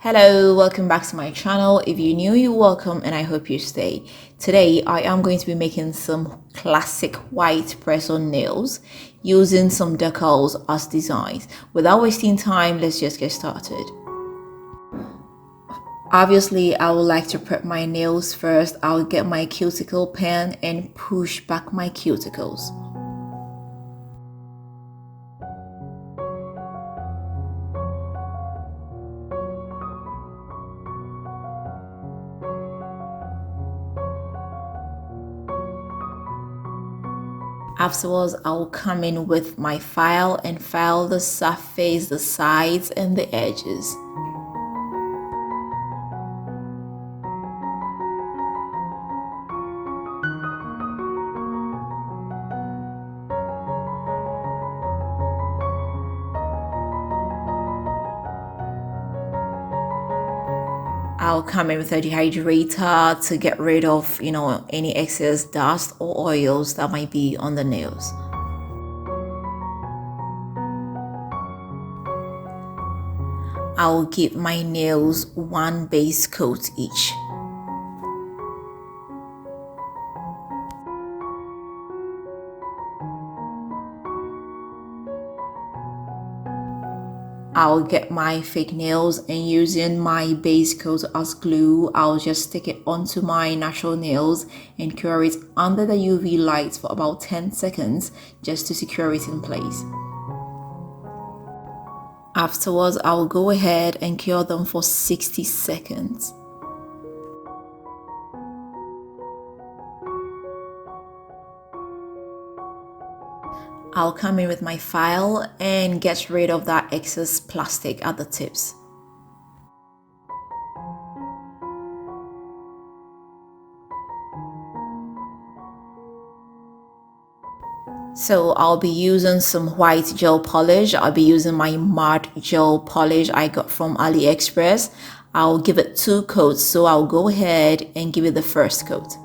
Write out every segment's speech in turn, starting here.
Hello, welcome back to my channel. If you're new, you're welcome and I hope you stay. Today, I am going to be making some classic white press-on nails using some decals as designs. Without wasting time, let's just get started. Obviously, I would like to prep my nails first. I'll get my cuticle pen and push back my cuticles. Afterwards, I'll come in with my file and file the surface, the sides, and the edges. I'll come in with a dehydrator to get rid of, any excess dust or oils that might be on the nails. I'll give my nails one base coat each. I'll get my fake nails and using my base coat as glue, I'll just stick it onto my natural nails and cure it under the UV light for about 10 seconds just to secure it in place. Afterwards, I'll go ahead and cure them for 60 seconds. I'll come in with my file and get rid of that excess plastic at the tips. So I'll be using some white gel polish. I'll be using my matte gel polish I got from AliExpress. I'll give it 2 coats, so I'll go ahead and give it the first coat.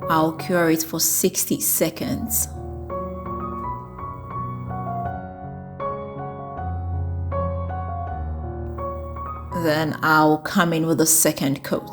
I'll cure it for 60 seconds. Then I'll come in with a second coat.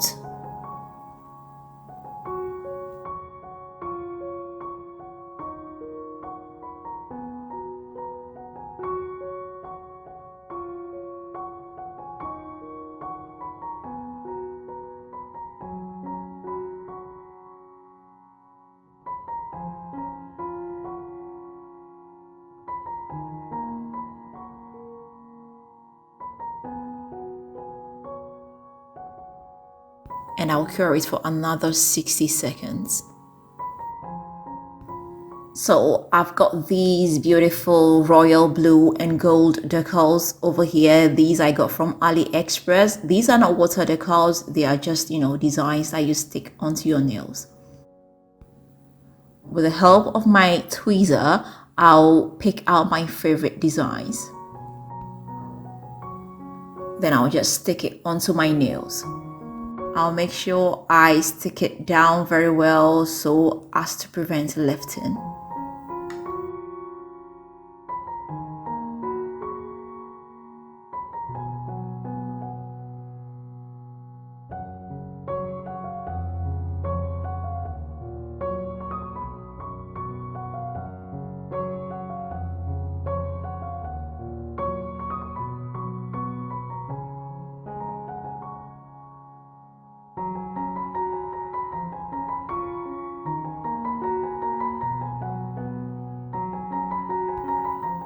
And I'll cure it for another 60 seconds. So I've got these beautiful royal blue and gold decals over here. These I got from AliExpress. These are not water decals. They are just, designs that you stick onto your nails. With the help of my tweezer, I'll pick out my favorite designs. Then I'll just stick it onto my nails. I'll make sure I stick it down very well so as to prevent lifting.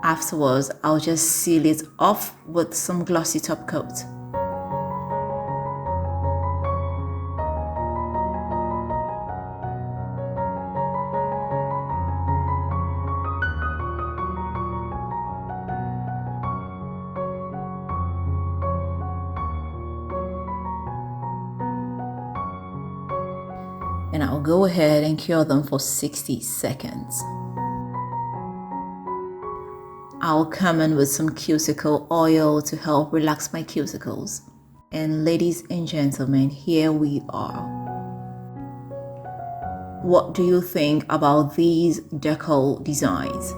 Afterwards, I'll just seal it off with some glossy top coat. And I'll go ahead and cure them for 60 seconds. I'll come in with some cuticle oil to help relax my cuticles. And ladies and gentlemen, here we are. What do you think about these decal designs?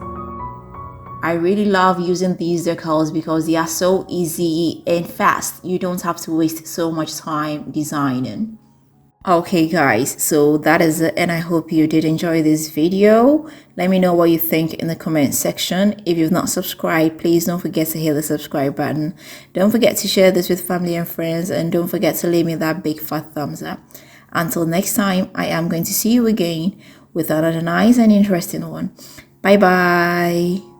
I really love using these decals because they are so easy and fast. You don't have to waste so much time designing. Okay guys, so that is it, and I hope you did enjoy this video. Let me know what you think in the comment section. If you've not subscribed, please don't forget to hit the subscribe button. Don't forget to share this with family and friends, and don't forget to leave me that big fat thumbs up. Until next time, I am going to see you again with another nice and interesting one. Bye bye.